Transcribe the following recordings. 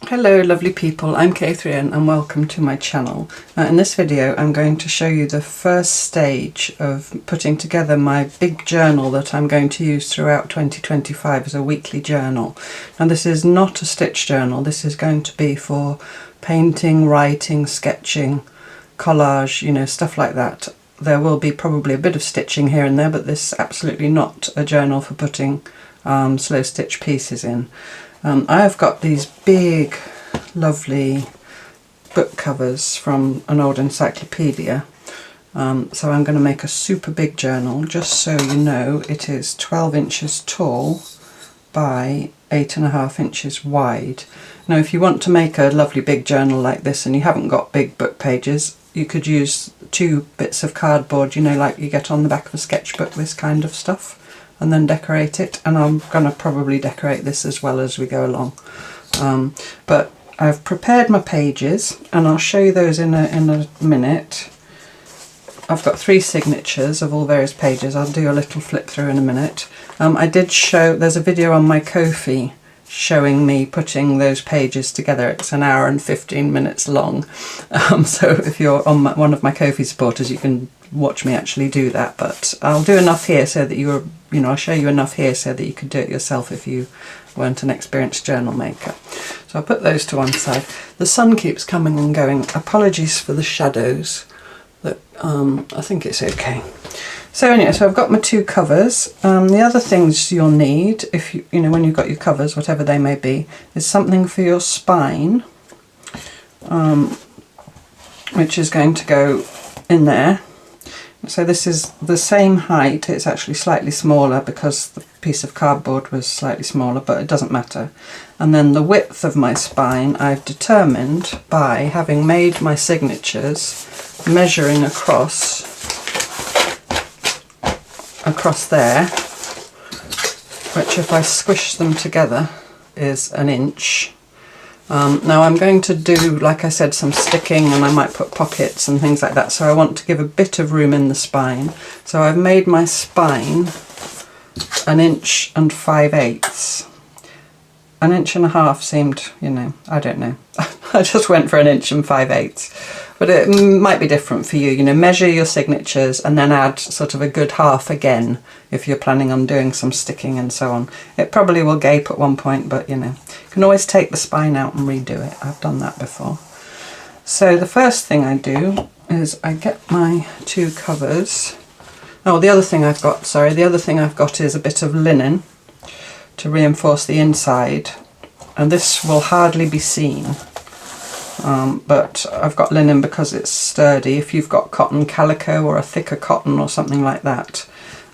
Hello lovely people, I'm Catherine and welcome to my channel. In this video I'm going to show you the first stage of putting together my big journal that I'm going to use throughout 2025 as a weekly journal. Now this is not a stitch journal, this is going to be for painting, writing, sketching, collage, you know, stuff like that. There will be probably a bit of stitching here and there, but this is absolutely not a journal for putting slow stitch pieces in. I have got these big lovely book covers from an old encyclopedia, so I'm going to make a super big journal. Just so you know, it is 12 inches tall by 8.5 inches wide. Now if you want to make a lovely big journal like this and you haven't got big book pages, you could use 2 bits of cardboard, you know, like you get on the back of a sketchbook, this kind of stuff, and then decorate it. And I'm going to probably decorate this as well as we go along. But I've prepared my pages and I'll show you those in a minute. I've got 3 signatures of all various pages. I'll do a little flip through in a minute. I did show, there's a video on my Ko-fi showing me putting those pages together. It's an hour and 15 minutes long. So if you're on one of my Ko-fi supporters, you can watch me actually do that. But I'll do enough here so that I'll show you enough here so that you could do it yourself if you weren't an experienced journal maker. So I'll put those to one side. The sun keeps coming and going. Apologies for the shadows. But I think it's okay. So anyway, so I've got my 2 covers. The other things you'll need, if you know, when you've got your covers, whatever they may be, is something for your spine, which is going to go in there. So this is the same height. It's actually slightly smaller because the piece of cardboard was slightly smaller, but it doesn't matter. And then the width of my spine I've determined by having made my signatures, measuring across there, which if I squish them together is 1 inch. Now I'm going to do, like I said, some sticking, and I might put pockets and things like that, so I want to give a bit of room in the spine. So I've made my spine 1 inch and 5/8. 1.5 inches seemed, you know, I don't know. I just went for 1 inch and 5/8. But it might be different for you, you know, measure your signatures and then add sort of a good half again if you're planning on doing some sticking and so on. It probably will gape at one point, but you know, you can always take the spine out and redo it. I've done that before. So the first thing I do is I get my 2 covers. Oh, the other thing I've got is a bit of linen to reinforce the inside, and this will hardly be seen. But I've got linen because it's sturdy. If you've got cotton calico or a thicker cotton or something like that,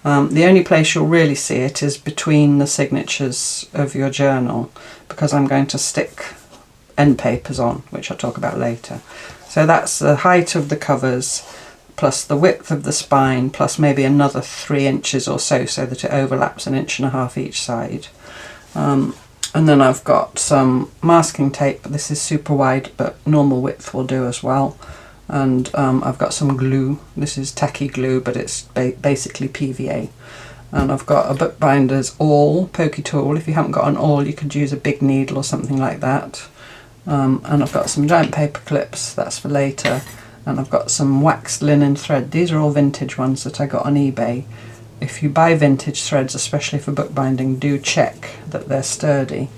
the only place you'll really see it is between the signatures of your journal, because I'm going to stick end papers on, which I'll talk about later. So that's the height of the covers plus the width of the spine plus maybe another 3 inches or so, so that it overlaps 1.5 inches each side. And then I've got some masking tape. This is super wide, but normal width will do as well. And I've got some glue. This is tacky glue, but it's basically PVA. And I've got a bookbinder's awl, pokey tool. If you haven't got an awl, you could use a big needle or something like that. And I've got some giant paper clips, that's for later. And I've got some waxed linen thread. These are all vintage ones that I got on eBay. If you buy vintage threads, especially for bookbinding, do check that they're sturdy.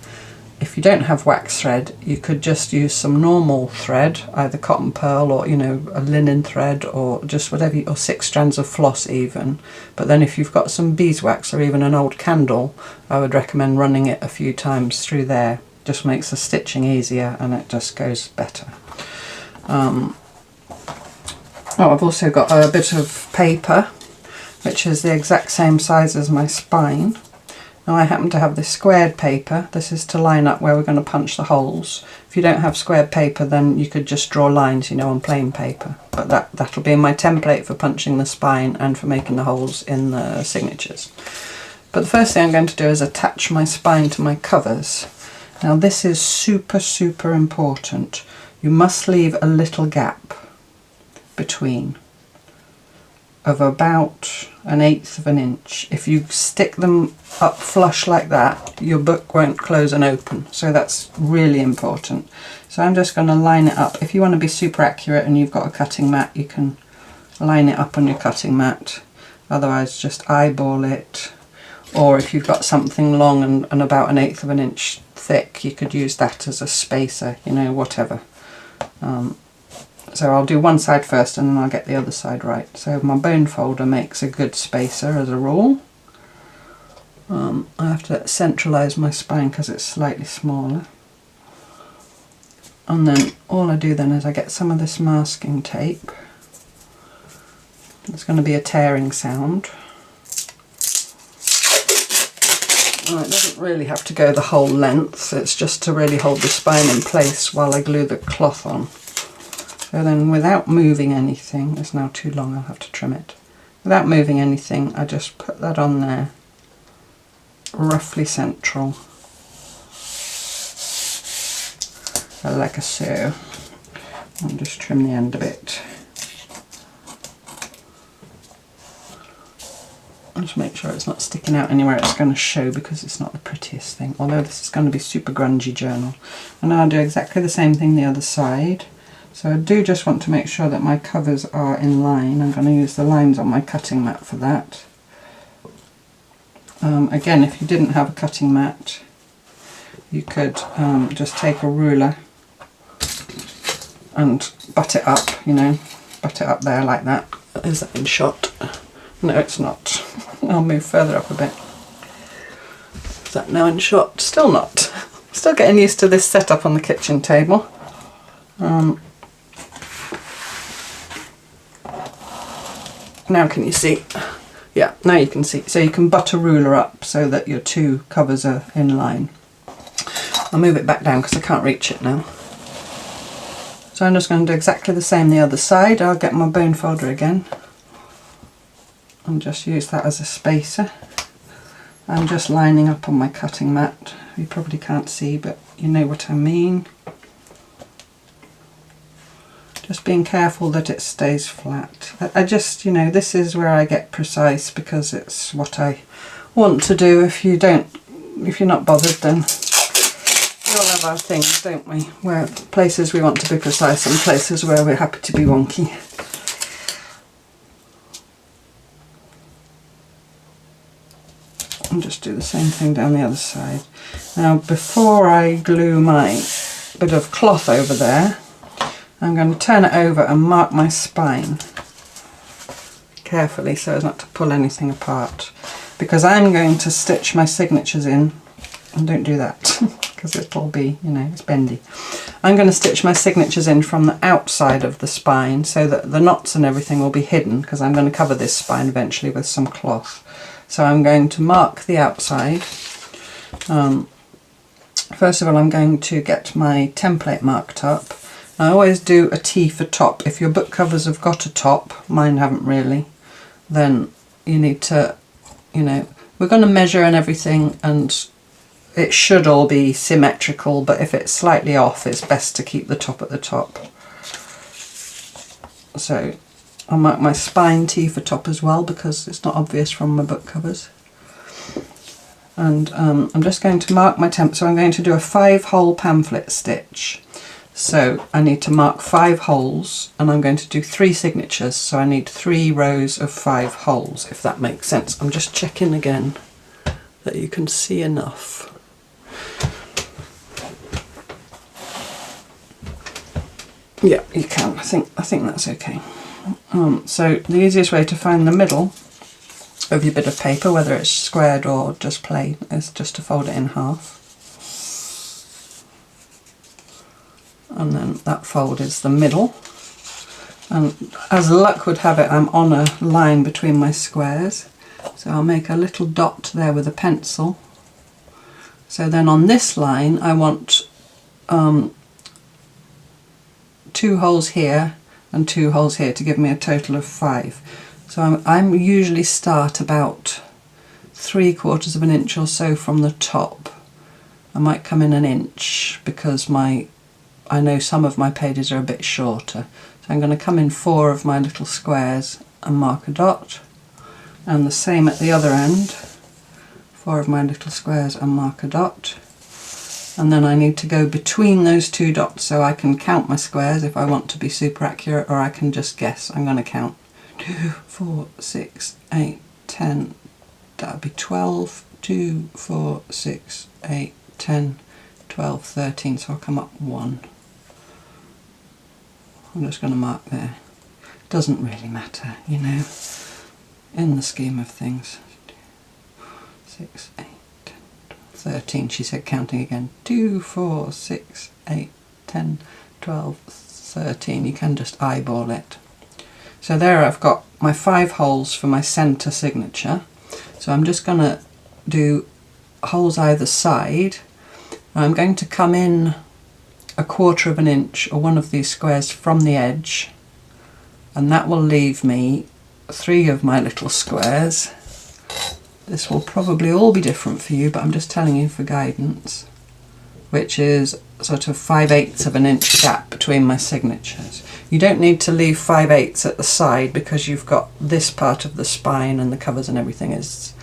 If you don't have wax thread, you could just use some normal thread, either cotton pearl or, you know, a linen thread, or just whatever, or 6 strands of floss even. But then if you've got some beeswax or even an old candle, I would recommend running it a few times through there. Just makes the stitching easier and it just goes better. I've also got a bit of paper, which is the exact same size as my spine. Now I happen to have this squared paper. This is to line up where we're going to punch the holes. If you don't have squared paper, then you could just draw lines, you know, on plain paper. But that'll be my template for punching the spine and for making the holes in the signatures. But the first thing I'm going to do is attach my spine to my covers. Now this is super, super important. You must leave a little gap between. of about 1/8 of an inch. If you stick them up flush like that, your book won't close and open, so that's really important. So I'm just going to line it up. If you want to be super accurate and you've got a cutting mat, you can line it up on your cutting mat, otherwise just eyeball it. Or if you've got something long and about 1/8 of an inch thick, you could use that as a spacer, you know, whatever. So I'll do one side first and then I'll get the other side right. So my bone folder makes a good spacer as a rule. I have to centralise my spine because it's slightly smaller. And then all I do then is I get some of this masking tape. There's going to be a tearing sound. Well, it doesn't really have to go the whole length, it's just to really hold the spine in place while I glue the cloth on. So then without moving anything, it's now too long, I'll have to trim it. Without moving anything, I just put that on there, roughly central, like so, and just trim the end a bit. Just make sure it's not sticking out anywhere it's going to show, because it's not the prettiest thing, although this is going to be super grungy journal. And I'll do exactly the same thing the other side. So I do just want to make sure that my covers are in line. I'm going to use the lines on my cutting mat for that. Again, if you didn't have a cutting mat, you could just take a ruler and butt it up, you know, butt it up there like that. Is that in shot? No, it's not. I'll move further up a bit. Is that now in shot? Still not. Still getting used to this setup on the kitchen table. Now can you see? Yeah, now you can see. So you can butt a ruler up so that your two covers are in line. I'll move it back down because I can't reach it now. So I'm just going to do exactly the same the other side. I'll get my bone folder again and just use that as a spacer. I'm just lining up on my cutting mat. You probably can't see, but you know what I mean. Just being careful that it stays flat. I just, you know, this is where I get precise because it's what I want to do. If you're not bothered, then we all have our things, don't we? Where places we want to be precise and places where we're happy to be wonky. And just do the same thing down the other side. Now, before I glue my bit of cloth over there, I'm going to turn it over and mark my spine carefully so as not to pull anything apart, because I'm going to stitch my signatures in, and don't do that because it'll be, you know, it's bendy. I'm going to stitch my signatures in from the outside of the spine so that the knots and everything will be hidden, because I'm going to cover this spine eventually with some cloth. So I'm going to mark the outside. First of all, I'm going to get my template marked up. I always do a T for top. If your book covers have got a top, mine haven't really, then you need to, you know, we're going to measure and everything, and it should all be symmetrical, but if it's slightly off, it's best to keep the top at the top. So I'll mark my spine T for top as well, because it's not obvious from my book covers. And I'm just going to mark my temp, so I'm going to do a 5-hole pamphlet stitch. So I need to mark 5 holes, and I'm going to do 3 signatures, so I need 3 rows of 5 holes, if that makes sense. I'm just checking again that you can see enough. Yeah, you can. I think that's okay. So the easiest way to find the middle of your bit of paper, whether it's squared or just plain, is just to fold it in half. And then that fold is the middle, and as luck would have it, I'm on a line between my squares, so I'll make a little dot there with a pencil. So then on this line I want 2 holes here and 2 holes here to give me a total of 5. So I'm usually start about 3/4 of an inch or so from the top. I might come in 1 inch because I know some of my pages are a bit shorter, so I'm going to come in 4 of my little squares and mark a dot, and the same at the other end, 4 of my little squares and mark a dot. And then I need to go between those 2 dots so I can count my squares if I want to be super accurate, or I can just guess. I'm going to count 2, 4, 6, 8, 10, that would be 12, 2, 4, 6, 8, 10, 12, 13, so I'll come up 1. I'm just going to mark there. Doesn't really matter, you know, in the scheme of things. 6, 8, 10, 12, 13, she said, counting again. 2, 4, 6, 8, 10, 12, 13. You can just eyeball it. So there I've got my 5 holes for my centre signature. So I'm just going to do holes either side. I'm going to come in 1/4 of an inch or one of these squares from the edge, and that will leave me 3 of my little squares. This will probably all be different for you, but I'm just telling you for guidance, which is sort of 5/8 of an inch gap between my signatures. You don't need to leave 5/8 at the side because you've got this part of the spine and the covers and everything is,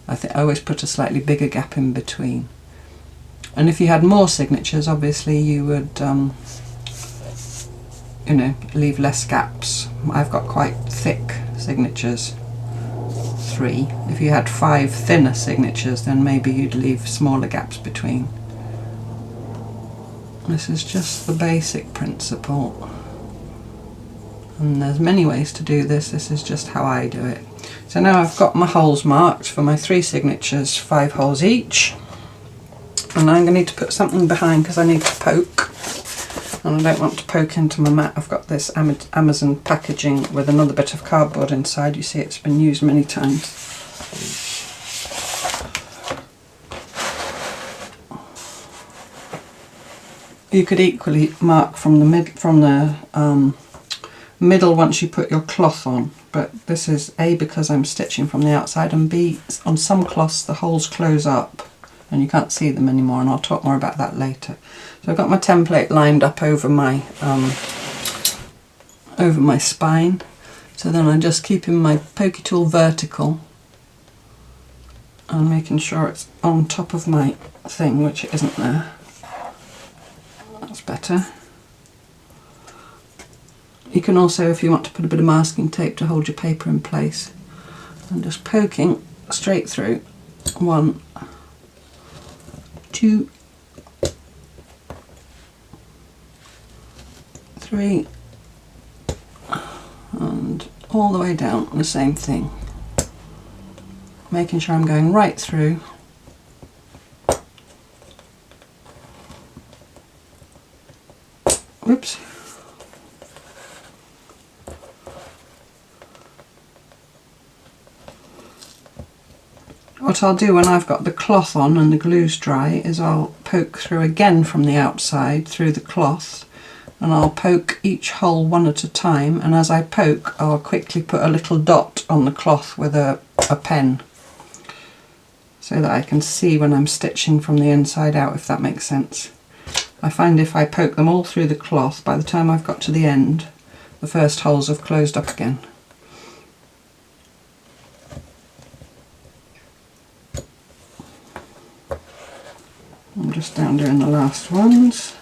I think I always put a slightly bigger gap in between. And if you had more signatures, obviously you would, you know, leave less gaps. I've got quite thick signatures, 3. If you had 5 thinner signatures, then maybe you'd leave smaller gaps between. This is just the basic principle. And there's many ways to do this. This is just how I do it. So now I've got my holes marked for my 3 signatures, 5 holes each. And I'm going to need to put something behind because I need to poke, and I don't want to poke into my mat. I've got this Amazon packaging with another bit of cardboard inside. You see it's been used many times. You could equally mark from the middle once you put your cloth on, but this is A, because I'm stitching from the outside, and B, on some cloths the holes close up and you can't see them anymore, and I'll talk more about that later. So I've got my template lined up over my spine, so then I'm just keeping my pokey tool vertical and making sure it's on top of my thing, which it isn't there. That's better. You can also, if you want to put a bit of masking tape to hold your paper in place, I'm just poking straight through. 1, 2, 3, and all the way down the same thing, making sure I'm going right through. Whoops. What I'll do when I've got the cloth on and the glue's dry is I'll poke through again from the outside through the cloth, and I'll poke each hole one at a time, and as I poke I'll quickly put a little dot on the cloth with a pen so that I can see when I'm stitching from the inside out, if that makes sense. I find if I poke them all through the cloth, by the time I've got to the end the first holes have closed up again. I'm just down doing the last ones.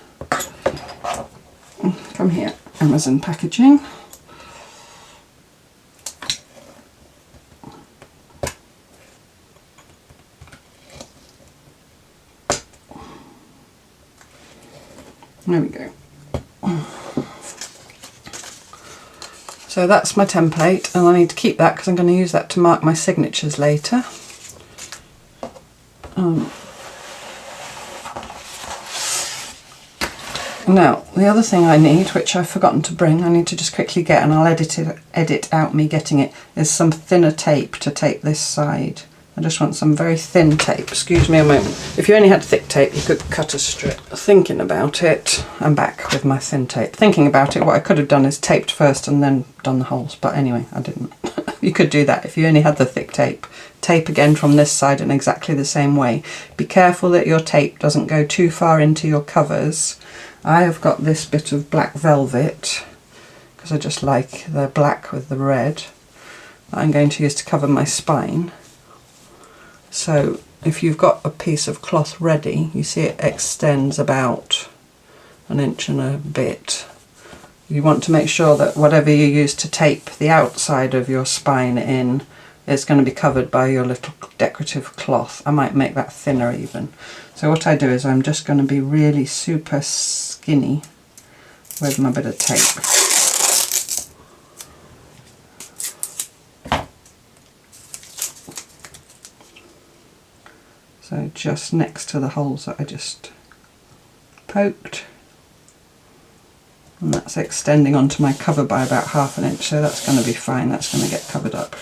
Come here, Amazon packaging. There we go. So that's my template, and I need to keep that because I'm going to use that to mark my signatures later. Now, the other thing I need, which I've forgotten to bring, I need to just quickly get, and I'll edit out me getting it, is some thinner tape to tape this side. I just want some very thin tape. Excuse me a moment. If you only had thick tape, you could cut a strip. Thinking about it, I'm back with my thin tape. Thinking about it, what I could have done is taped first and then done the holes, but anyway, I didn't. You could do that if you only had the thick tape. Tape again from this side in exactly the same way. Be careful that your tape doesn't go too far into your covers. I have got this bit of black velvet because I just like the black with the red, that I'm going to use to cover my spine. So if you've got a piece of cloth ready, you see it extends about 1 inch and a bit. You want to make sure that whatever you use to tape the outside of your spine in is going to be covered by your little decorative cloth. I might make that thinner even. So what I do is I'm just going to be really super skinny with my bit of tape. So just next to the holes that I just poked. And that's extending onto my cover by about 1/2 inch, so that's going to be fine, that's going to get covered up.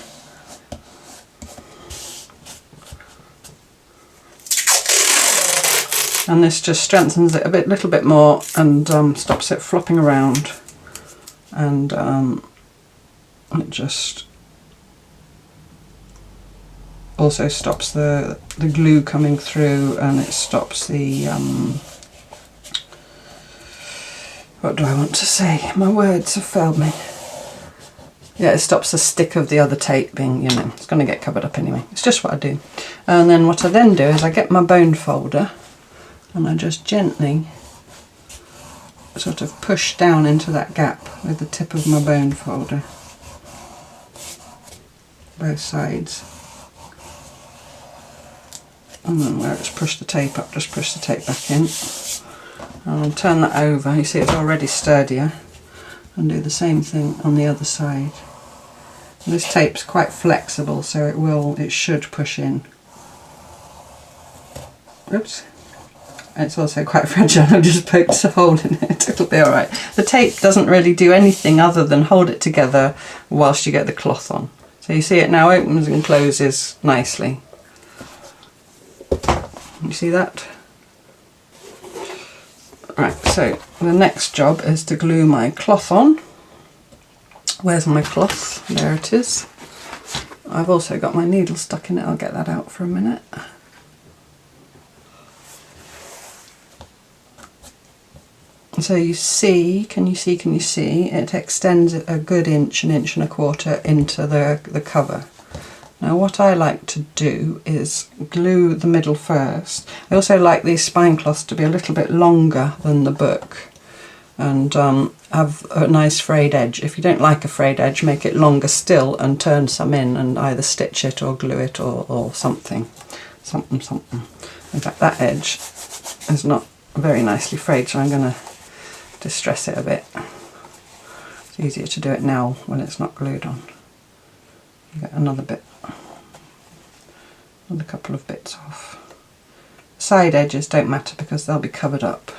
And this just strengthens it a little bit more and stops it flopping around, and it just also stops the glue coming through, and it stops the what do I want to say? My words have failed me. Yeah, it stops the stick of the other tape being, you know, it's going to get covered up anyway. It's just what I do. And then what I then do is I get my bone folder and I just gently sort of push down into that gap with the tip of my bone folder. Both sides. And then where it's pushed the tape up, just push the tape back in. And I'll turn that over, you see it's already sturdier, and do the same thing on the other side. And this tape's quite flexible, so it should push in. Oops. It's also quite fragile, I've just poked a hole in it, it'll be alright. The tape doesn't really do anything other than hold it together whilst you get the cloth on. So you see it now opens and closes nicely. You see that? Right, so the next job is to glue my cloth on. Where's my cloth? There it is. I've also got my needle stuck in it, I'll get that out for a minute. So you see, can you see, it extends a good inch, 1.25 inches into the cover. Now what I like to do is glue the middle first. I also like these spine cloths to be a little bit longer than the book and have a nice frayed edge. If you don't like a frayed edge, make it longer still and turn some in and either stitch it or glue it or something. In fact, that edge is not very nicely frayed, so I'm going to distress it a bit. It's easier to do it now when it's not glued on. You get another bit. A couple of bits off. Side edges don't matter because they'll be covered up.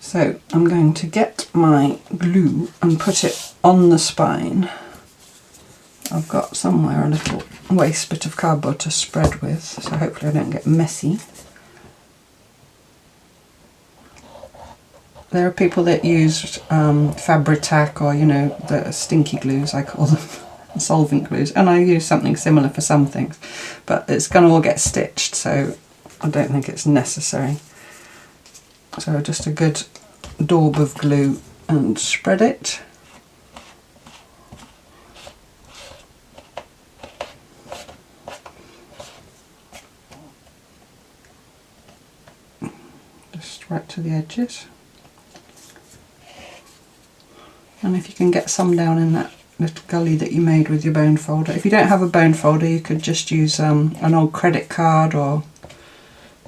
So I'm going to get my glue and put it on the spine. I've got somewhere a little waste bit of cardboard to spread with, so hopefully I don't get messy. There are people that use Fabri-Tac, or you know, the stinky glues I call them. Solvent glues, and I use something similar for some things, but it's going to all get stitched, so I don't think it's necessary. So just a good daub of glue and spread it. Just right to the edges, and if you can get some down in that little gully that you made with your bone folder. If you don't have a bone folder, you could just use an old credit card or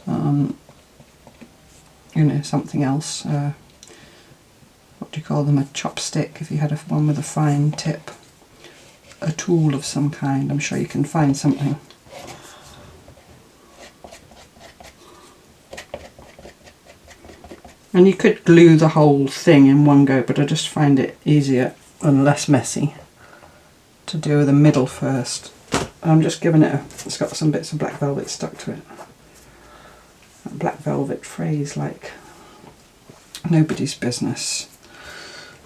you know, something else. What do you call them? A chopstick, if you had one with a fine tip. A tool of some kind, I'm sure you can find something. And you could glue the whole thing in one go, but I just find it easier and less messy to do the middle first. I'm just giving it it's got some bits of black velvet stuck to it. That black velvet phrase like nobody's business.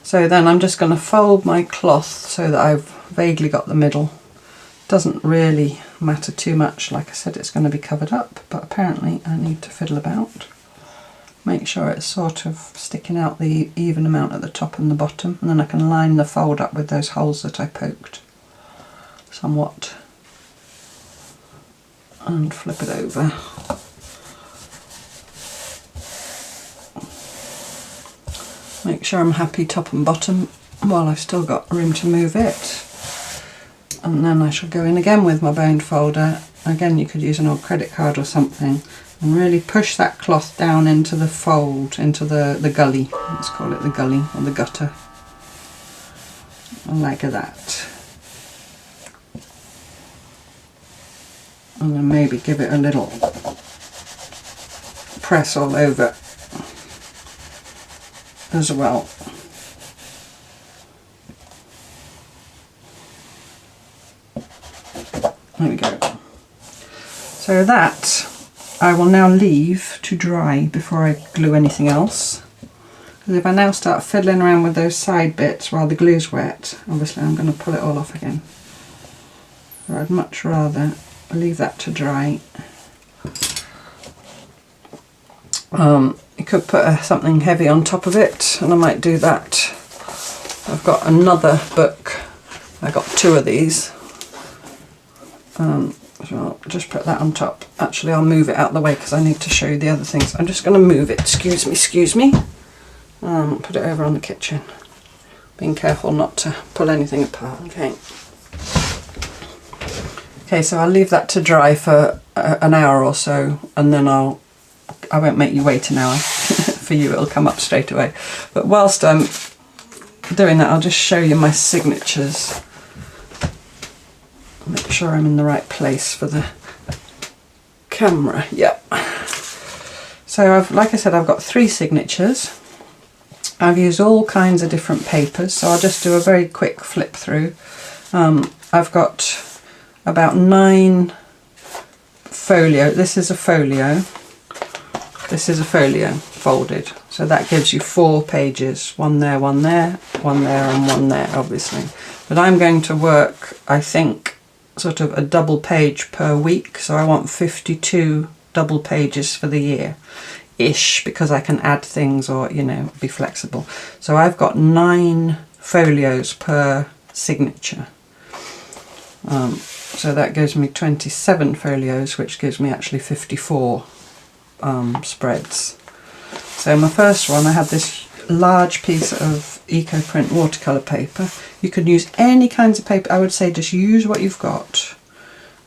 So then I'm just going to fold my cloth so that I've vaguely got the middle. Doesn't really matter too much, like I said it's going to be covered up, but apparently I need to fiddle about. make sure it's sort of sticking out the even amount at the top and the bottom, and then I can line the fold up with those holes that I poked somewhat and flip it over. Make sure I'm happy top and bottom while I've still got room to move it. And then I shall go in again with my boned folder. Again, you could use an old credit card or something, and really push that cloth down into the fold, into the gully. Let's call it the gully or the gutter. Like that. And then maybe give it a little press all over as well. There we go. So that I will now leave to dry before I glue anything else. Because if I now start fiddling around with those side bits while the glue's wet, obviously I'm going to pull it all off again. So I'd much rather leave that to dry. You could put something heavy on top of it, and I might do that. I've got another book. I got 2 of these. So I'll just put that on top. Actually, I'll move it out of the way because I need to show you the other things. I'm just going to move it. Excuse me. Put it over on the kitchen. Being careful not to pull anything apart. Okay. Okay, so I'll leave that to dry for an hour or so, and then I won't make you wait an hour. For you, it'll come up straight away. But whilst I'm doing that, I'll just show you my signatures. Make sure I'm in the right place for the camera. Yep. So like I said, I've got 3 signatures. I've used all kinds of different papers, so I'll just do a very quick flip through. I've got about 9 folio. This is a folio. This is a folio folded. So that gives you 4 pages. 1 there, 1 there, 1 there and 1 there, obviously. But I'm going to work, I think, sort of a double page per week. So I want 52 double pages for the year-ish, because I can add things or, you know, be flexible. So I've got 9 folios per signature. So that gives me 27 folios, which gives me actually 54 spreads. So my first one, I had this large piece of eco print watercolour paper. You could use any kinds of paper. I would say just use what you've got.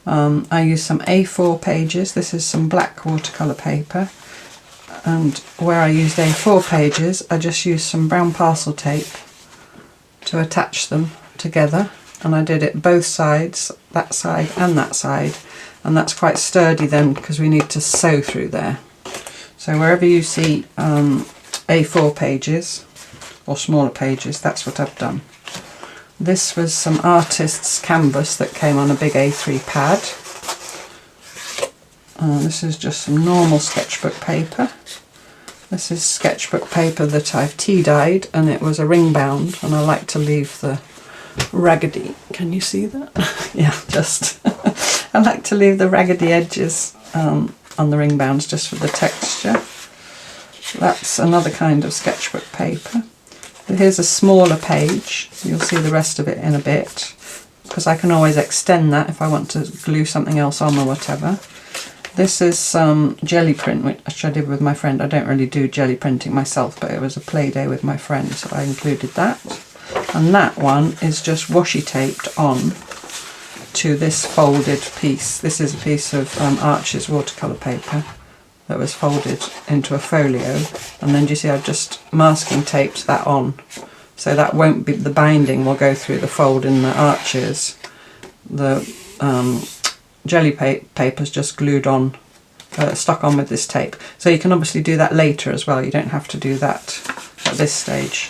I used some A4 pages. This is some black watercolour paper, and where I used A4 pages, I just used some brown parcel tape to attach them together, and I did it both sides, that side and that side, and that's quite sturdy then because we need to sew through there. So wherever you see A4 pages or smaller pages, that's what I've done. This was some artist's canvas that came on a big A3 pad. This is just some normal sketchbook paper. This is sketchbook paper that I've tea dyed, and it was a ring bound, and I like to leave the raggedy, can you see that? Yeah, just I like to leave the raggedy edges on the ring bounds just for the texture. That's another kind of sketchbook paper. Here's a smaller page. You'll see the rest of it in a bit, because I can always extend that if I want to glue something else on or whatever. This is some jelly print, which I did with my friend. I don't really do jelly printing myself, but it was a play day with my friend, so I included that. And that one is just washi taped on to this folded piece. This is a piece of Arches watercolour paper that was folded into a folio, and then do you see I've just masking taped that on, so that won't be, the binding will go through the fold in the Arches. The jelly paper's just glued on, stuck on with this tape. So you can obviously do that later as well, you don't have to do that at this stage.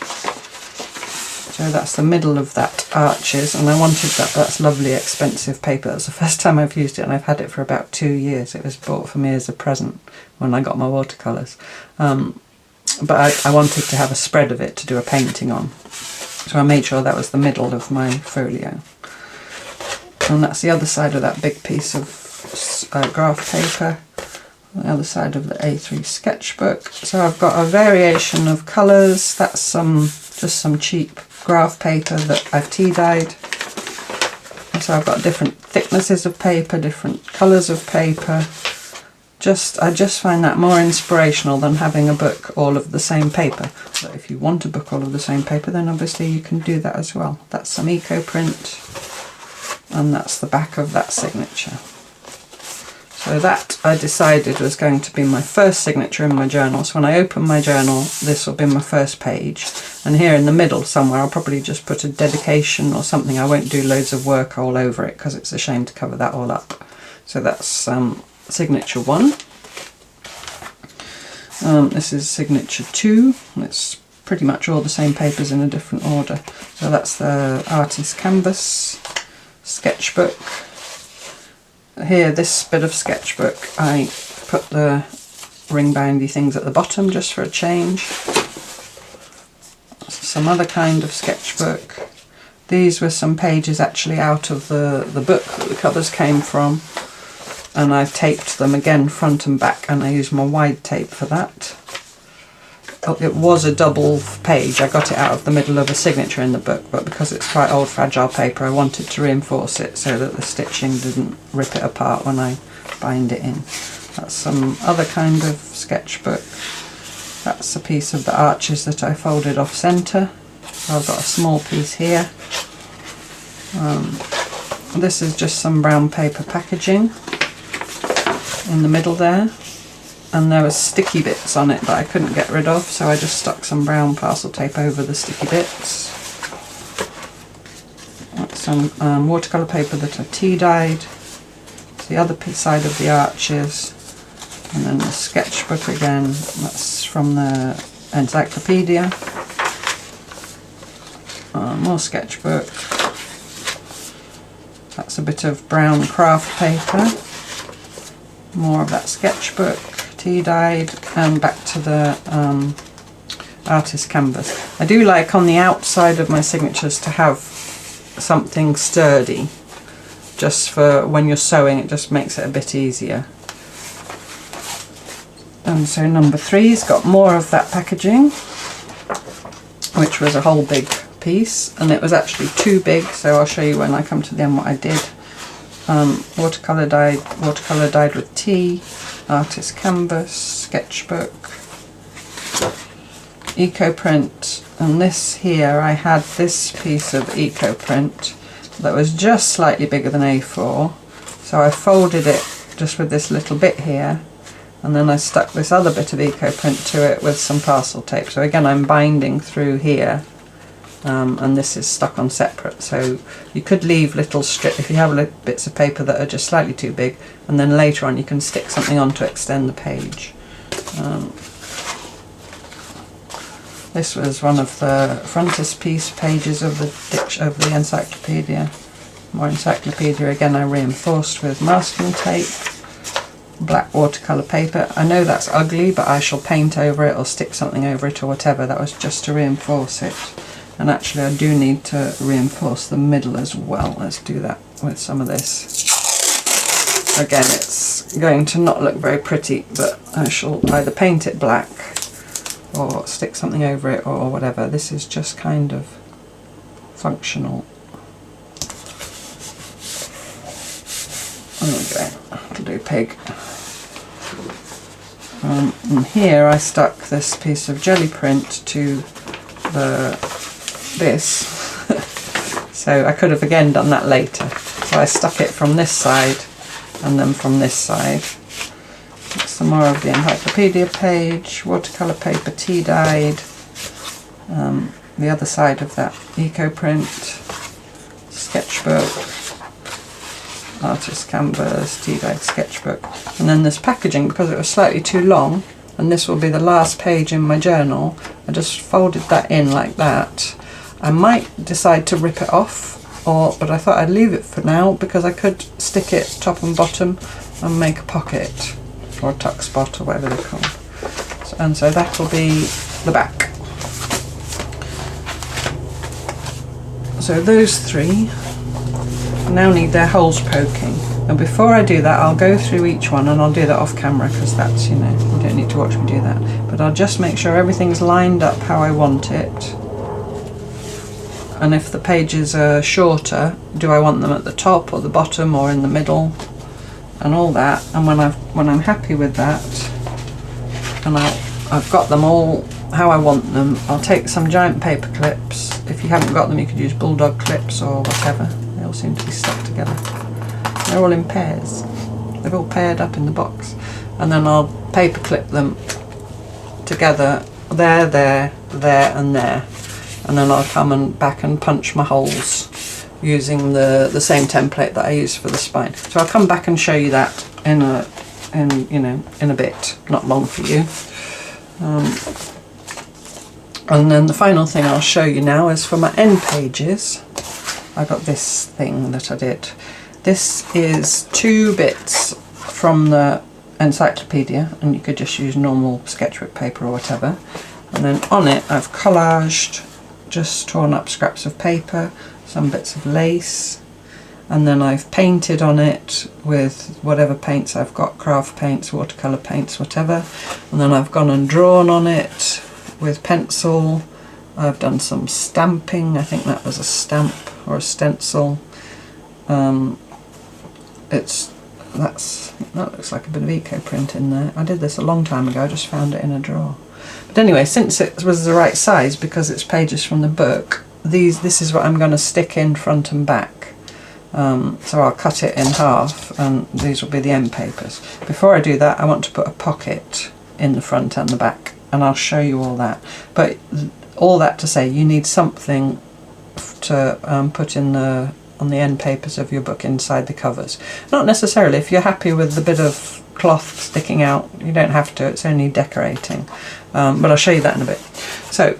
So that's the middle of that Arches, and I wanted that's lovely expensive paper. That's the first time I've used it, and I've had it for about 2 years. It was bought for me as a present when I got my watercolours. But I wanted to have a spread of it to do a painting on. So I made sure that was the middle of my folio. And that's the other side of that big piece of graph paper. the other side of the A3 sketchbook. So I've got a variation of colours. That's just some cheap graph paper that I've tea dyed. So I've got different thicknesses of paper, different colours of paper. I just find that more inspirational than having a book all of the same paper. But if you want a book all of the same paper, then obviously you can do that as well. That's some eco print, and that's the back of that signature. So that I decided was going to be my first signature in my journal. So when I open my journal, this will be my first page. And here in the middle somewhere, I'll probably just put a dedication or something. I won't do loads of work all over it because it's a shame to cover that all up. So that's signature 1. This is signature 2. It's pretty much all the same papers in a different order. So that's the artist canvas sketchbook. Here, this bit of sketchbook, I put the ring bindy things at the bottom just for a change. Some other kind of sketchbook. These were some pages actually out of the book that the covers came from, and I taped them again front and back, and I used my wide tape for that. It was a double page. I got it out of the middle of a signature in the book, but because it's quite old fragile paper, I wanted to reinforce it so that the stitching didn't rip it apart when I bind it in. That's some other kind of sketchbook. That's a piece of the arches that I folded off centre. So I've got a small piece here. This is just some brown paper packaging in the middle there. And there were sticky bits on it that I couldn't get rid of, so I just stuck some brown parcel tape over the sticky bits. That's some watercolour paper that I tea dyed. It's the other side of the arches. And then the sketchbook again, that's from the encyclopedia. More sketchbook. That's a bit of brown craft paper. More of that sketchbook. Tea dyed, and back to the artist canvas. I do like on the outside of my signatures to have something sturdy, just for when you're sewing. It just makes it a bit easier. And so number 3's got more of that packaging, which was a whole big piece, and it was actually too big, so I'll show you when I come to the end what I did. Watercolour dyed with tea, artist canvas, sketchbook, eco print, and this here, I had this piece of eco print that was just slightly bigger than A4, so I folded it just with this little bit here, and then I stuck this other bit of eco print to it with some parcel tape. So again, I'm binding through here. And this is stuck on separate, so you could leave little strips if you have bits of paper that are just slightly too big, and then later on you can stick something on to extend the page. This was one of the frontispiece pages of the encyclopedia. More encyclopedia again, I reinforced with masking tape. Black watercolour paper. I know that's ugly, but I shall paint over it or stick something over it or whatever. That was just to reinforce it. And actually I do need to reinforce the middle as well. Let's do that with some of this. Again, it's going to not look very pretty, but I shall either paint it black or stick something over it or whatever. This is just kind of functional. There we go, to do pig. And here I stuck this piece of jelly print to this. So I could have again done that later. So I stuck it from this side and then from this side. Some more of the encyclopedia page, watercolour paper tea dyed, the other side of that eco print, sketchbook, artist canvas, tea dyed sketchbook, and then this packaging, because it was slightly too long and this will be the last page in my journal, I just folded that in like that. I might decide to rip it off, but I thought I'd leave it for now because I could stick it top and bottom and make a pocket or a tuck spot or whatever they're called. So that will be the back. So those 3 now need their holes poking. And before I do that, I'll go through each one, and I'll do that off camera because that's, you know, you don't need to watch me do that. But I'll just make sure everything's lined up how I want it. And if the pages are shorter, do I want them at the top or the bottom or in the middle, and all that. And when I'm happy with that, and I've got them all how I want them, I'll take some giant paper clips. If you haven't got them, you could use bulldog clips or whatever. They all seem to be stuck together. They're all in pairs. They're all paired up in the box. And then I'll paper clip them together, there, there, there and there. And then I'll come back and punch my holes using the same template that I used for the spine. So I'll come back and show you that in a bit, not long for you. And then the final thing I'll show you now is for my end pages. I got this thing that I did. This is 2 bits from the encyclopedia, and you could just use normal sketchbook paper or whatever. And then on it I've collaged, just torn up scraps of paper, some bits of lace, and then I've painted on it with whatever paints I've got, craft paints, watercolour paints, whatever. And then I've gone and drawn on it with pencil. I've done some stamping. I think that was a stamp or a stencil. That looks like a bit of eco print in there. I did this a long time ago, I just found it in a drawer. But anyway, since it was the right size because it's pages from the book, this is what I'm going to stick in front and back. So I'll cut it in half, and these will be the end papers. Before I do that, I want to put a pocket in the front and the back, and I'll show you all that. But all that to say, you need something to put in on the end papers of your book inside the covers. Not necessarily, if you're happy with the bit of cloth sticking out, you don't have to, it's only decorating. But I'll show you that in a bit. So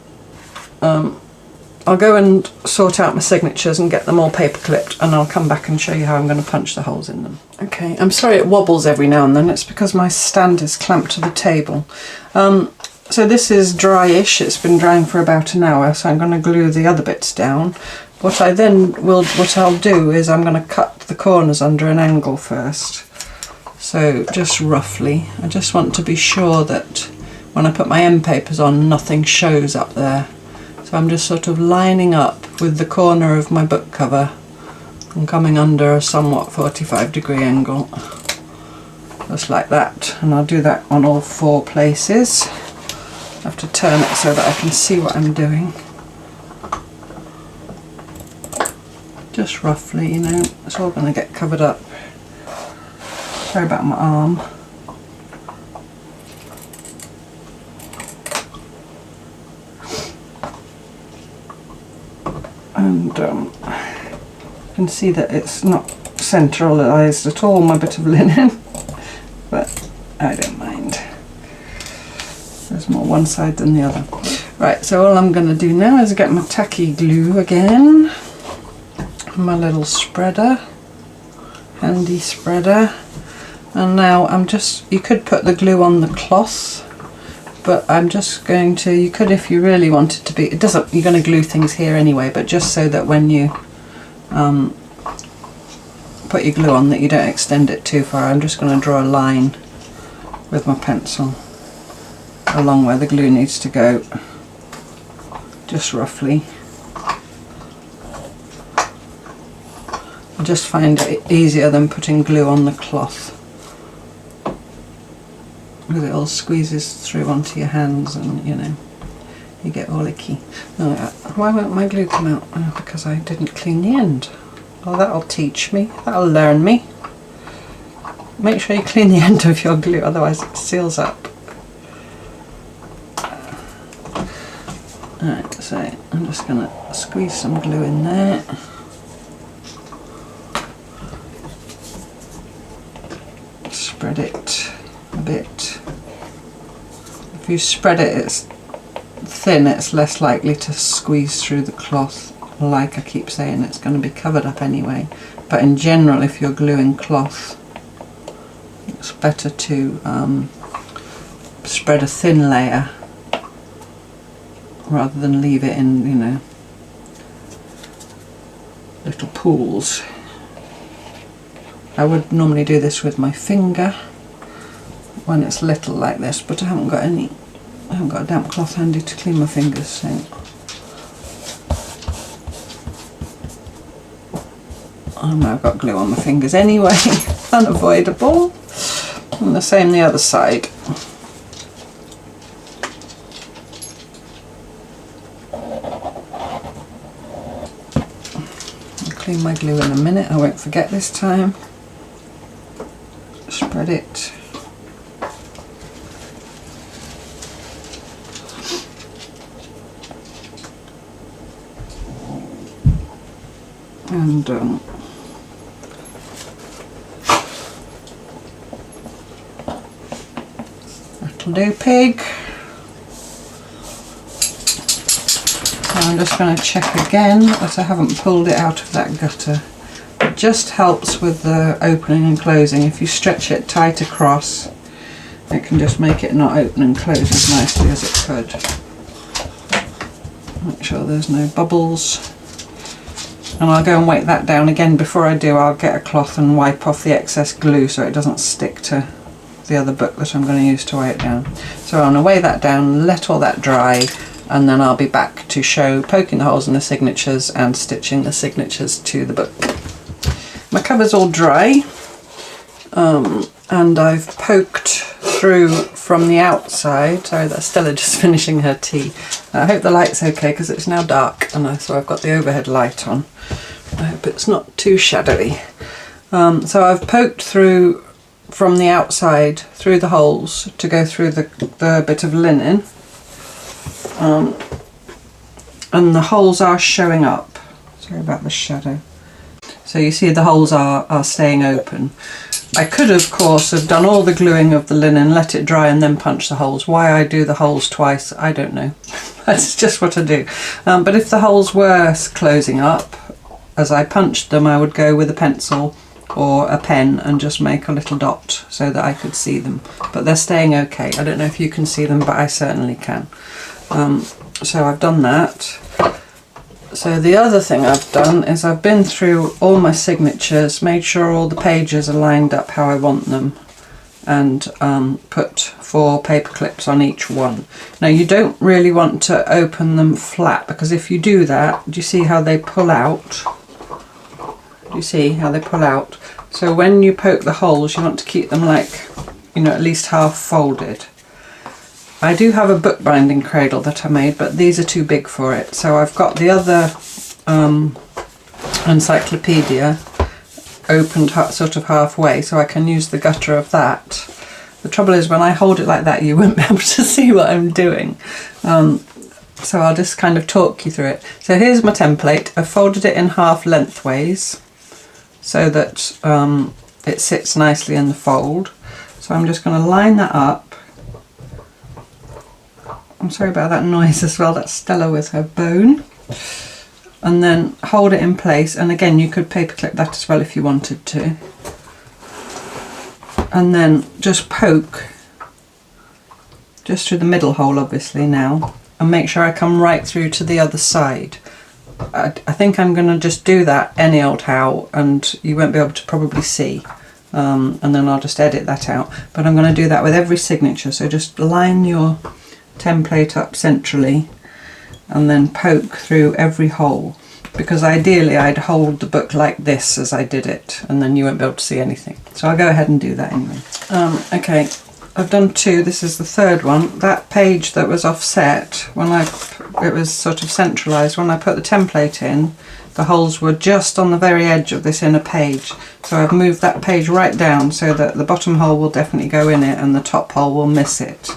I'll go and sort out my signatures and get them all paper clipped, and I'll come back and show you how I'm going to punch the holes in them. Okay, I'm sorry it wobbles every now and then, it's because my stand is clamped to the table. So this is dryish, it's been drying for about an hour, so I'm going to glue the other bits down. What I'll do is I'm going to cut the corners under an angle first. So just roughly, I just want to be sure that when I put my end papers on, nothing shows up there. So I'm just sort of lining up with the corner of my book cover and coming under a somewhat 45-degree angle, just like that. And I'll do that on all 4 places. I have to turn it so that I can see what I'm doing. Just roughly, you know, it's all going to get covered up. Sorry about my arm. And you can see that it's not centralised at all, my bit of linen, but I don't mind. There's more one side than the other. Right, so all I'm going to do now is get my tacky glue again. My little spreader, handy spreader, and now you could put the glue on the cloth, but I'm just going to, you could if you really want it to be, you're going to glue things here anyway, but just so that when you put your glue on that you don't extend it too far, I'm just going to draw a line with my pencil along where the glue needs to go, just roughly. I just find it easier than putting glue on the cloth, because it all squeezes through onto your hands and, you know, you get all icky. No, why won't my glue come out? Oh, because I didn't clean the end. Oh, that'll teach me, that'll learn me. Make sure you clean the end of your glue, otherwise it seals up. Alright, so I'm just going to squeeze some glue in there. Spread it a bit. If you spread it, it's thin, it's less likely to squeeze through the cloth. Like I keep saying, it's going to be covered up anyway. But in general, if you're gluing cloth, it's better to spread a thin layer rather than leave it in, you know, little pools. I would normally do this with my finger when it's little like this, but I haven't got a damp cloth handy to clean my fingers, so I've got glue on my fingers anyway, unavoidable. And the same the other side. I'll clean my glue in a minute, I won't forget this time. Spread it. And that'll do, pig. I'm just going to check again that I haven't pulled it out of that gutter. It just helps with the opening and closing. If you stretch it tight across, it can just make it not open and close as nicely as it could. Make sure there's no bubbles. And I'll go and weight that down again. Before I do, I'll get a cloth and wipe off the excess glue so it doesn't stick to the other book that I'm going to use to weigh it down. So I'm going to weigh that down, let all that dry, and then I'll be back to show poking the holes in the signatures and stitching the signatures to the book. My cover's all dry, and I've poked through from the outside. Sorry, that's Stella just finishing her tea. I hope the light's okay because it's now dark, and so I've got the overhead light on. I hope it's not too shadowy. So I've poked through from the outside through the holes to go through the bit of linen, and the holes are showing up. Sorry about the shadow. So you see the holes are staying open. I could of course have done all the gluing of the linen, let it dry and then punch the holes. Why I do the holes twice, I don't know. That's just what I do. But if the holes were closing up, as I punched them, I would go with a pencil or a pen and just make a little dot so that I could see them. But they're staying okay. I don't know if you can see them, but I certainly can. So I've done that. So the other thing I've done is I've been through all my signatures, made sure all the pages are lined up how I want them, and put 4 paper clips on each one. Now you don't really want to open them flat, because if you do that, do you see how they pull out? Do you see how they pull out? So when you poke the holes, you want to keep them like, you know, at least half folded. I do have a bookbinding cradle that I made, but these are too big for it. So I've got the other encyclopedia opened sort of halfway, so I can use the gutter of that. The trouble is when I hold it like that, you won't be able to see what I'm doing. So I'll just kind of talk you through it. So here's my template. I've folded it in half lengthways so that it sits nicely in the fold. So I'm just going to line that up. I'm sorry about that noise as well, that's Stella with her bone. And then hold it in place, and again you could paperclip that as well if you wanted to. And then just poke, just through the middle hole obviously now, and make sure I come right through to the other side. I think I'm going to just do that any old how, and you won't be able to probably see. And then I'll just edit that out. But I'm going to do that with every signature, so just line your template up centrally and then poke through every hole, because ideally I'd hold the book like this as I did it, and then you won't be able to see anything. So I'll go ahead and do that anyway. Okay, I've done 2, this is the 3rd one. That page that was offset, it was sort of centralised, when I put the template in, the holes were just on the very edge of this inner page. So I've moved that page right down so that the bottom hole will definitely go in it and the top hole will miss it.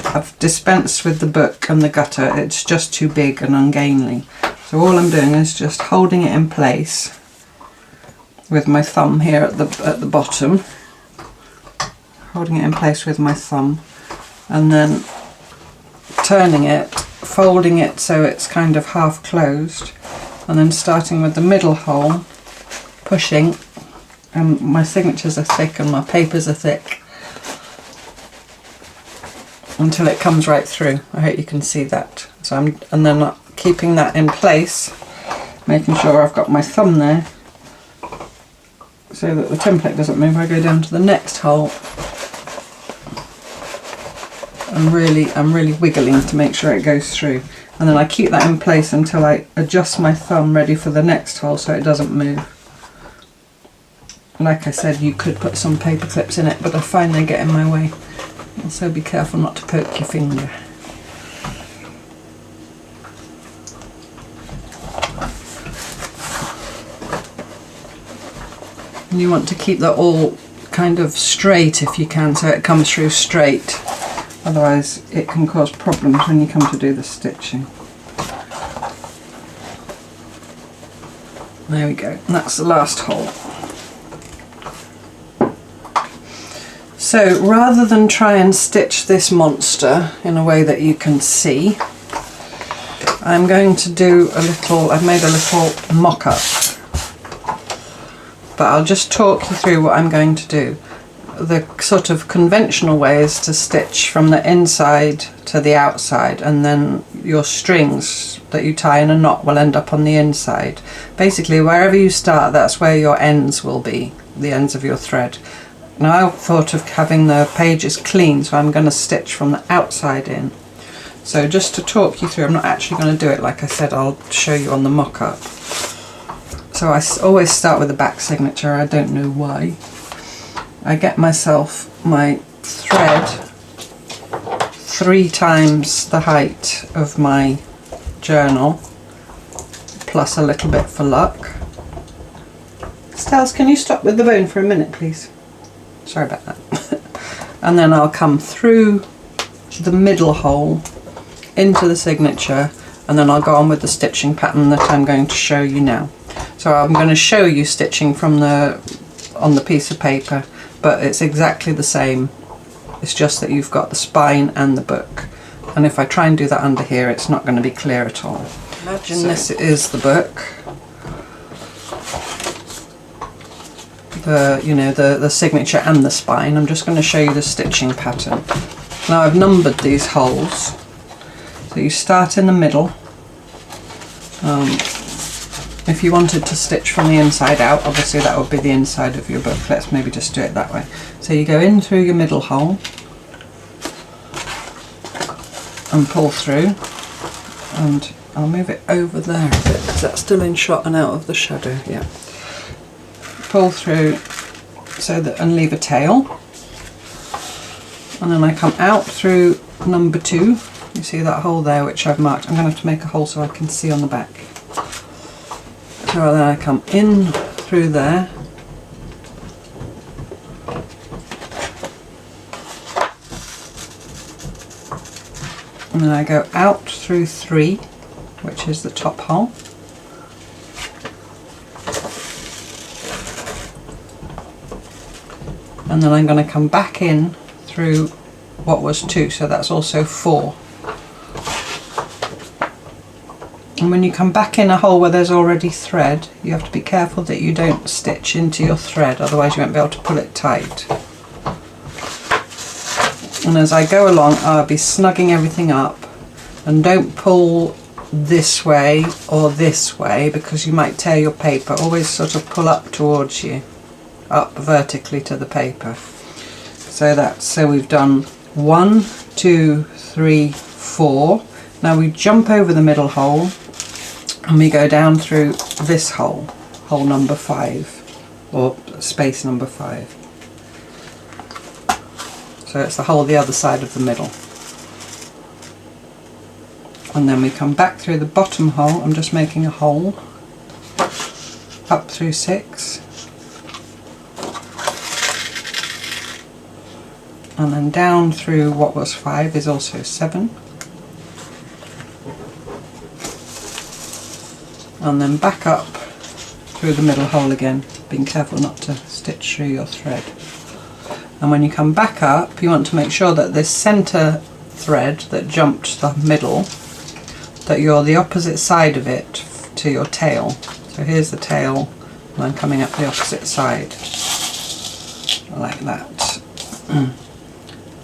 I've dispensed with the book and the gutter, it's just too big and ungainly. So all I'm doing is just holding it in place with my thumb here at the bottom. Holding it in place with my thumb, and then turning it, folding it so it's kind of half closed, and then starting with the middle hole, pushing, and my signatures are thick and my papers are thick, until it comes right through. I hope you can see that. So and then keeping that in place, making sure I've got my thumb there, so that the template doesn't move, I go down to the next hole and I'm really wiggling to make sure it goes through, and then I keep that in place until I adjust my thumb ready for the next hole so it doesn't move. Like I said, you could put some paper clips in it, but I find they get in my way, so be careful not to poke your finger. And you want to keep that all kind of straight if you can, so it comes through straight. Otherwise it can cause problems when you come to do the stitching. There we go, and that's the last hole. So rather than try and stitch this monster in a way that you can see, I'm going to do a little, I've made a little mock-up, but I'll just talk you through what I'm going to do. The sort of conventional way is to stitch from the inside to the outside, and then your strings that you tie in a knot will end up on the inside. Basically wherever you start, that's where your ends will be, the ends of your thread. Now I've thought of having the pages clean, so I'm going to stitch from the outside in. So just to talk you through, I'm not actually going to do it like I said, I'll show you on the mock-up. So I always start with the back signature, I don't know why. I get myself my thread 3 times the height of my journal, plus a little bit for luck. Stels, can you stop with the bone for a minute please? Sorry about that. And then I'll come through the middle hole into the signature, and then I'll go on with the stitching pattern that I'm going to show you now. So I'm going to show you stitching from on the piece of paper, but it's exactly the same. It's just that you've got the spine and the book, and if I try and do that under here it's not going to be clear at all. Imagine this is the book. The signature and the spine. I'm just going to show you the stitching pattern. Now I've numbered these holes. So you start in the middle. If you wanted to stitch from the inside out, obviously that would be the inside of your book. Let's maybe just do it that way. So you go in through your middle hole and pull through, and I'll move it over there a bit because that's still in shot and out of the shadow. Yeah. Pull through so that, and leave a tail, and then I come out through number 2. You see that hole there which I've marked? I'm going to have to make a hole so I can see on the back. So then I come in through there, and then I go out through 3, which is the top hole. And then I'm going to come back in through what was 2, so that's also 4. And when you come back in a hole where there's already thread, you have to be careful that you don't stitch into your thread, otherwise you won't be able to pull it tight. And as I go along, I'll be snugging everything up, and don't pull this way or this way because you might tear your paper. Always sort of pull up towards you, up vertically to the paper. So we've done 1, 2, 3, 4. Now we jump over the middle hole and we go down through this hole, hole number 5, or space number 5. So it's the hole the other side of the middle. And then we come back through the bottom hole. I'm just making a hole up through 6. And then down through what was 5 is also 7. And then back up through the middle hole again, being careful not to stitch through your thread. And when you come back up, you want to make sure that this centre thread that jumped the middle, that you're the opposite side of it to your tail. So here's the tail, and I'm coming up the opposite side, like that.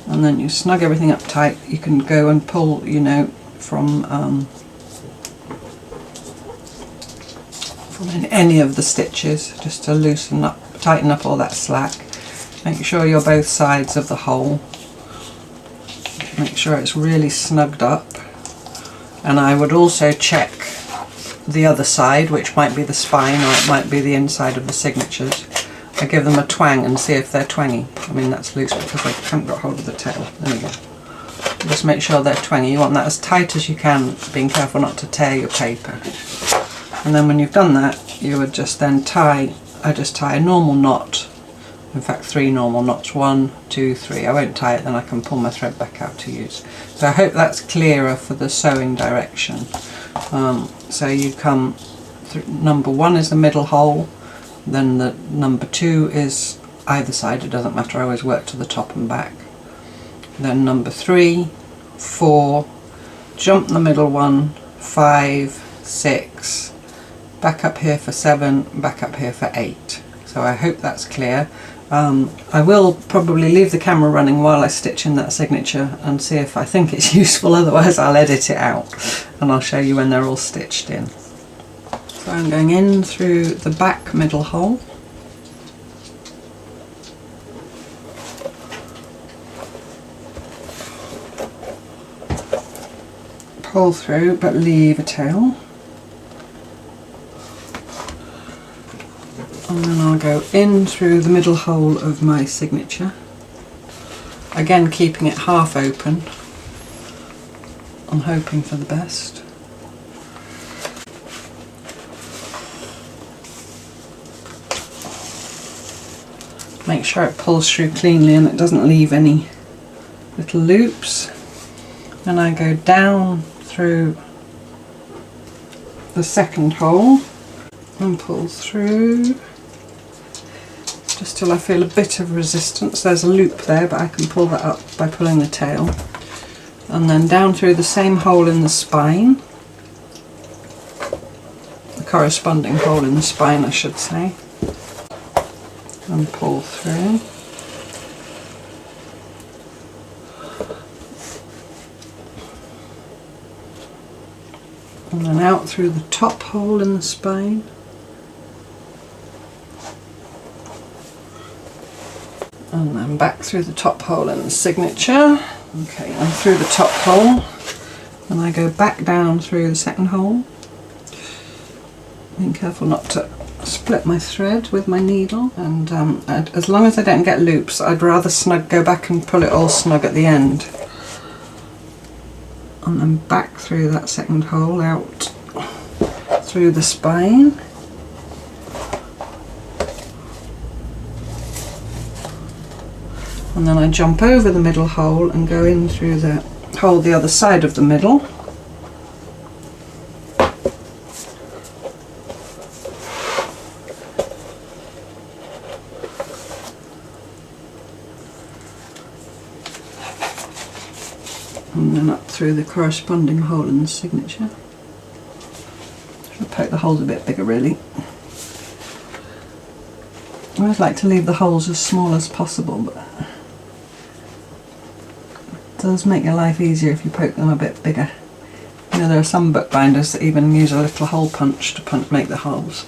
And then you snug everything up tight. You can go and pull, from any of the stitches, just to loosen up tighten up all that slack. Make sure you're both sides of the hole. Make sure it's really snugged up. And I would also check the other side, which might be the spine or it might be the inside of the signatures. I give them a twang and see if they're twangy. I mean, that's loose because I haven't got hold of the tail. There we go. Just make sure they're twangy. You want that as tight as you can, being careful not to tear your paper. And then when you've done that, you would just then tie, I just tie a normal knot. In fact, 3 normal knots, 1, 2, 3. I won't tie it, then I can pull my thread back out to use. So I hope that's clearer for the sewing direction. So you come, number 1 is the middle hole, then the number 2 is either side, it doesn't matter, I always work to the top and back. Then number 3, 4, jump the middle one, 5, 6, back up here for 7, back up here for 8. So I hope that's clear. I will probably leave the camera running while I stitch in that signature and see if I think it's useful, otherwise I'll edit it out and I'll show you when they're all stitched in. So I'm going in through the back middle hole. Pull through but leave a tail. And then I'll go in through the middle hole of my signature, again keeping it half open. I'm hoping for the best. Make sure it pulls through cleanly and it doesn't leave any little loops. Then I go down through the second hole and pull through. Just till I feel a bit of resistance. There's a loop there, but I can pull that up by pulling the tail. And then down through the same hole in the spine, the corresponding hole in the spine I should say, and pull through. And then out through the top hole in the spine. And then back through the top hole in the signature. Okay, and through the top hole. And I go back down through the second hole. Being careful not to split my thread with my needle. And as long as I don't get loops, I'd rather go back and pull it all snug at the end. And then back through that second hole, out through the spine. And then I jump over the middle hole and go in through the hole the other side of the middle. And then up through the corresponding hole in the signature. Should poke the holes a bit bigger really. I always like to leave the holes as small as possible, but it does make your life easier if you poke them a bit bigger. You know, there are some bookbinders that even use a little hole punch to make the holes.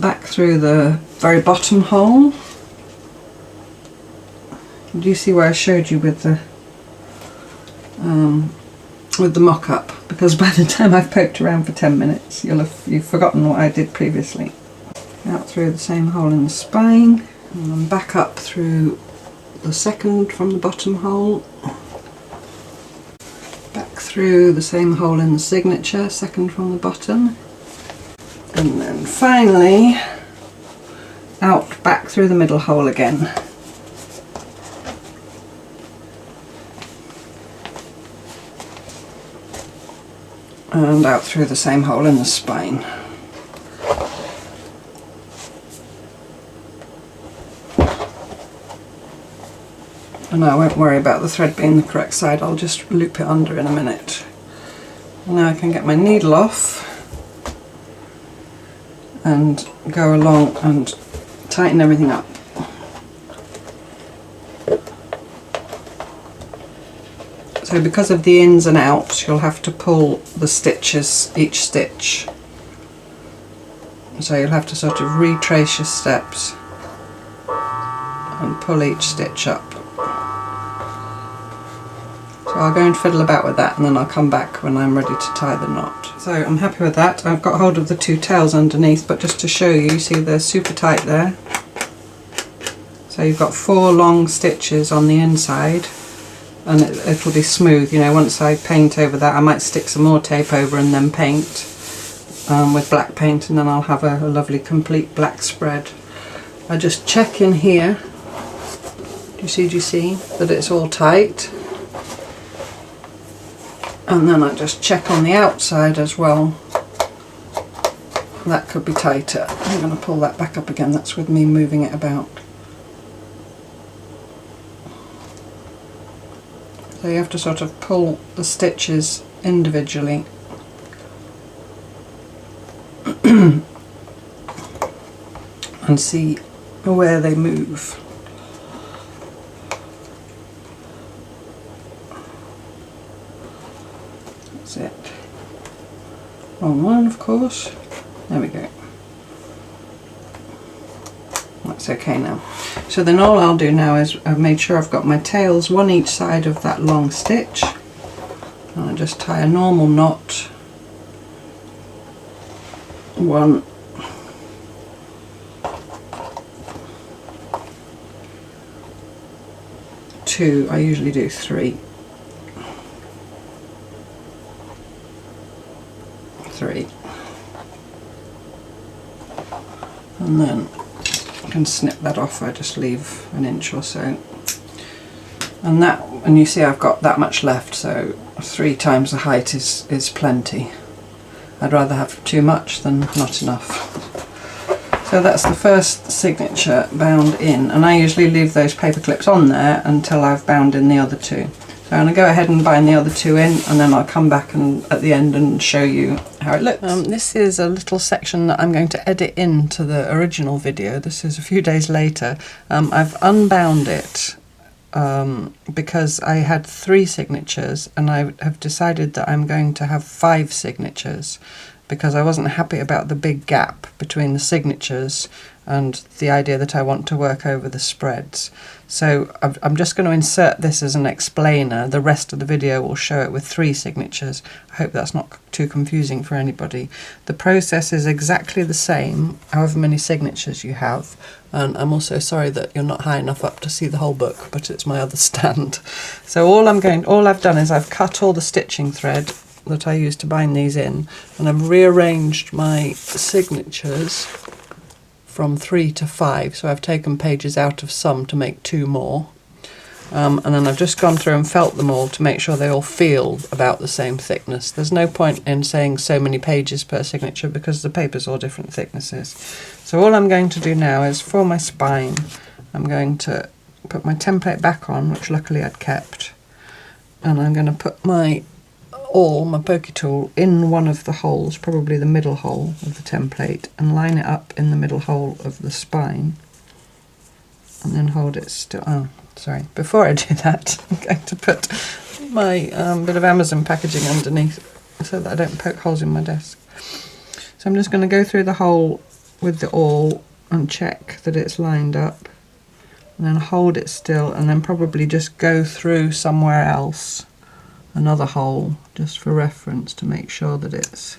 Back through the very bottom hole. Do you see where I showed you with the mock-up? Because by the time I've poked around for 10 minutes, you've forgotten what I did previously. Out through the same hole in the spine, and then back up through the second from the bottom hole. Back through the same hole in the signature, second from the bottom. And then finally out back through the middle hole again. And out through the same hole in the spine. And I won't worry about the thread being the correct side, I'll just loop it under in a minute. Now I can get my needle off and go along and tighten everything up. So because of the ins and outs, you'll have to pull the stitches, each stitch. So you'll have to sort of retrace your steps and pull each stitch up. So I'll go and fiddle about with that, and then I'll come back when I'm ready to tie the knot. So I'm happy with that. I've got hold of the two tails underneath, but just to show you, see they're super tight there. So you've got 4 long stitches on the inside, and it'll be smooth. You know, once I paint over that, I might stick some more tape over and then paint with black paint, and then I'll have a lovely complete black spread. I just check in here. Do you see that it's all tight? And then I just check on the outside as well. That could be tighter. I'm going to pull that back up again. That's with me moving it about. So you have to sort of pull the stitches individually. And see where they move. That's it. Wrong one, of course. There we go. That's okay now. So then all I'll do now is I've made sure I've got my tails one each side of that long stitch, and I just tie a normal knot. 1, 2, I usually do 3. 3. And then I can snip that off. I just leave an inch or so. And you see I've got that much left, so 3 times the height is plenty. I'd rather have too much than not enough. So that's the first signature bound in, and I usually leave those paper clips on there until I've bound in the other 2. So I'm going to go ahead and bind the other 2 in, and then I'll come back and at the end and show you how it looks. This is a little section that I'm going to edit into the original video. This is a few days later. I've unbound it because I had 3 signatures, and I have decided that I'm going to have 5 signatures because I wasn't happy about the big gap between the signatures and the idea that I want to work over the spreads. So I'm just going to insert this as an explainer. The rest of the video will show it with 3 signatures. I hope that's not too confusing for anybody. The process is exactly the same, however many signatures you have. And I'm also sorry that you're not high enough up to see the whole book, but it's my other stand. So all I've done is I've cut all the stitching thread that I used to bind these in, and I've rearranged my signatures from 3 to 5, so I've taken pages out of some to make 2 more, and then I've just gone through and felt them all to make sure they all feel about the same thickness. There's no point in saying so many pages per signature because the paper's all different thicknesses. So all I'm going to do now is for my spine, I'm going to put my template back on, which luckily I'd kept, and I'm going to put my pokey tool in one of the holes, probably the middle hole of the template, and line it up in the middle hole of the spine, and then hold it still. Oh, sorry, before I do that, I'm going to put my bit of Amazon packaging underneath so that I don't poke holes in my desk. So I'm just going to go through the hole with the awl and check that it's lined up, and then hold it still, and then probably just go through somewhere else, another hole, just for reference, to make sure that it's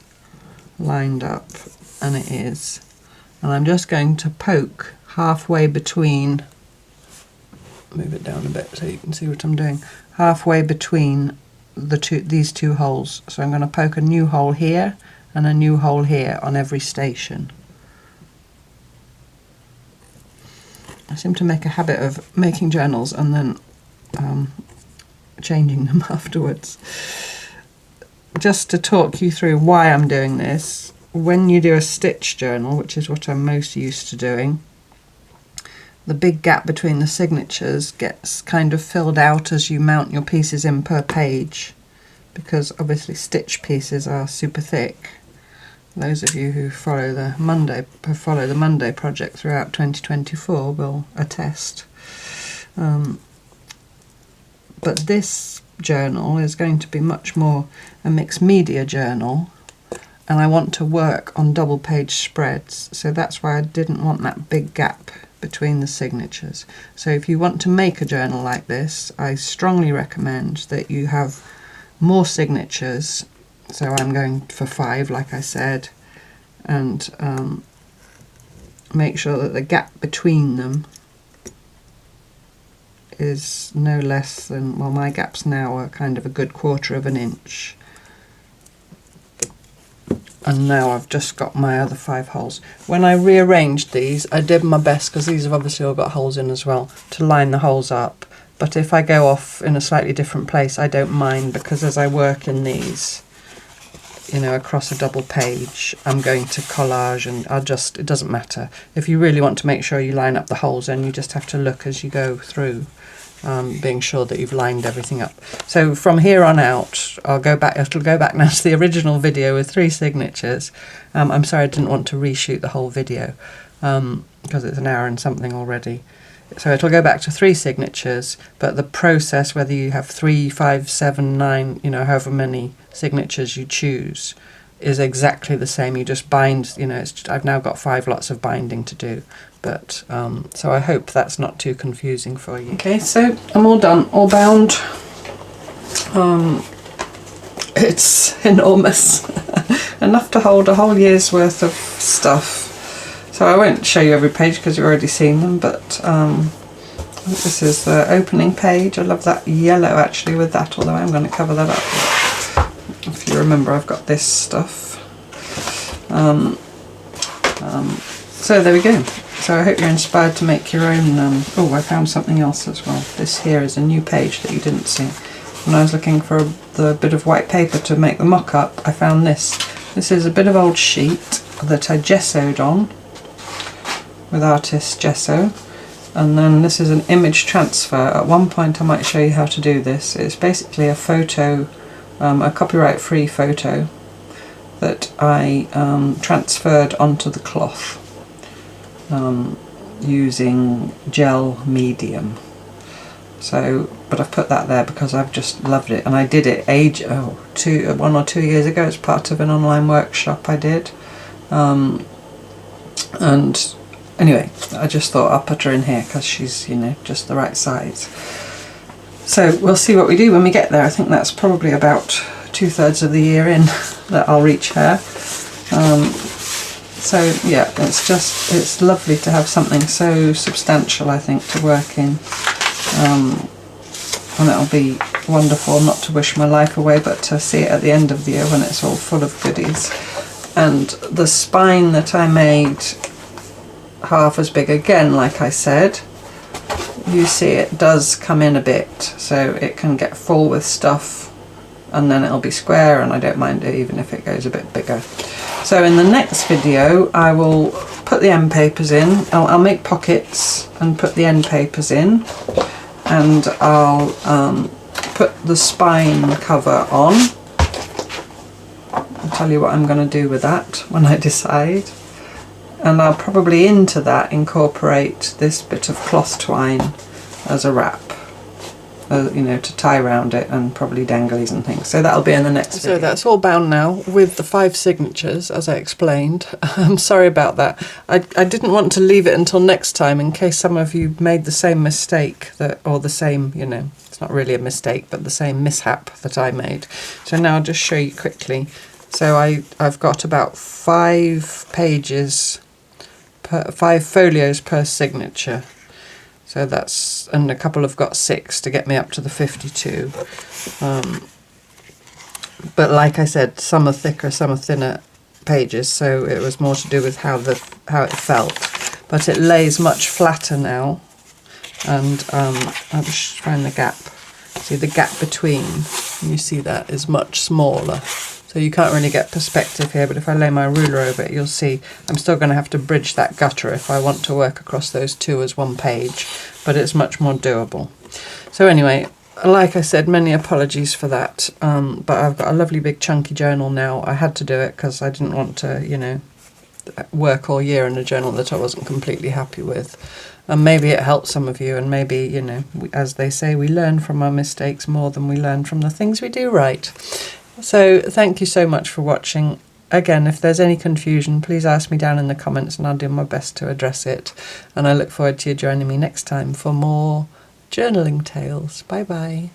lined up, and it is. And I'm just going to poke halfway between, move it down a bit so you can see what I'm doing, halfway between these two holes. So I'm going to poke a new hole here and a new hole here on every station. I seem to make a habit of making journals and then changing them afterwards. Just to talk you through why I'm doing this, when you do a stitch journal, which is what I'm most used to doing, the big gap between the signatures gets kind of filled out as you mount your pieces in per page, because obviously stitch pieces are super thick. Those of you who follow the Monday project throughout 2024 will attest. But this journal is going to be much more a mixed media journal, and I want to work on double page spreads, so that's why I didn't want that big gap between the signatures. So if you want to make a journal like this, I strongly recommend that you have more signatures. So I'm going for 5, like I said, and make sure that the gap between them is no less than, well, my gaps now are kind of a good 1/4 of an inch. And now I've just got my other 5 holes. When I rearranged these, I did my best, because these have obviously all got holes in as well, to line the holes up. But if I go off in a slightly different place, I don't mind, because as I work in these, you know, across a double page, I'm going to collage, and it doesn't matter. If you really want to make sure you line up the holes, then you just have to look as you go through, being sure that you've lined everything up. So from here on out, it'll go back now to the original video with 3 signatures. I'm sorry I didn't want to reshoot the whole video, because it's an hour and something already. So it'll go back to 3 signatures, but the process, whether you have 3, 5, 7, 9, you know, however many signatures you choose, is exactly the same. You just bind, you know, I've now got 5 lots of binding to do, but so I hope that's not too confusing for you. Okay, so I'm all done, all bound. It's enormous, enough to hold a whole year's worth of stuff. So I won't show you every page because you've already seen them, but this is the opening page. I love that yellow actually with that, although I'm going to cover that up. If you remember, I've got this stuff. So there we go. So I hope you're inspired to make your own. Oh, I found something else as well. This here is a new page that you didn't see. When I was looking for the bit of white paper to make the mock-up, I found this. This is a bit of old sheet that I gessoed on with artist gesso, and then this is an image transfer. At one point I might show you how to do this. It's basically a photo, a copyright free photo that I transferred onto the cloth using gel medium. So, but I've put that there because I've just loved it, and I did it 1 or 2 years ago as part of an online workshop I did, and anyway, I just thought I'll put her in here because she's, you know, just the right size. So we'll see what we do when we get there. I think that's probably about 2/3 of the year in that I'll reach her. So yeah, it's lovely to have something so substantial, I think, to work in. And it'll be wonderful not to wish my life away, but to see it at the end of the year when it's all full of goodies. And the spine that I made half as big, again, like I said, you see it does come in a bit, so it can get full with stuff, and then it'll be square, and I don't mind it even if it goes a bit bigger. So in the next video I will put the end papers in. I'll make pockets and put the end papers in, and I'll put the spine cover on. I'll tell you what I'm going to do with that when I decide. And I'll probably into that incorporate this bit of cloth twine as a wrap, you know, to tie around it, and probably danglies and things. So that'll be in the next video. So that's all bound now with the 5 signatures, as I explained. I'm sorry about that. I didn't want to leave it until next time in case some of you made the same mistake, or the same, you know, it's not really a mistake, but the same mishap that I made. So now I'll just show you quickly. So I've got about 5 pages, 5 folios per signature. So that's, and a couple have got 6 to get me up to the 52. But like I said, some are thicker, some are thinner pages, so it was more to do with how it felt. But it lays much flatter now, and I'll just find the gap. See, the gap between, you see that, is much smaller. So you can't really get perspective here, but if I lay my ruler over it, you'll see I'm still going to have to bridge that gutter if I want to work across those 2 as one page, but it's much more doable. So anyway, like I said, many apologies for that, but I've got a lovely big chunky journal now. I had to do it because I didn't want to, you know, work all year in a journal that I wasn't completely happy with. and maybe it helps some of you, and maybe, you know, as they say, we learn from our mistakes more than we learn from the things we do right. So thank you so much for watching. Again, if there's any confusion, please ask me down in the comments and I'll do my best to address it. And I look forward to you joining me next time for more journaling tales. Bye bye.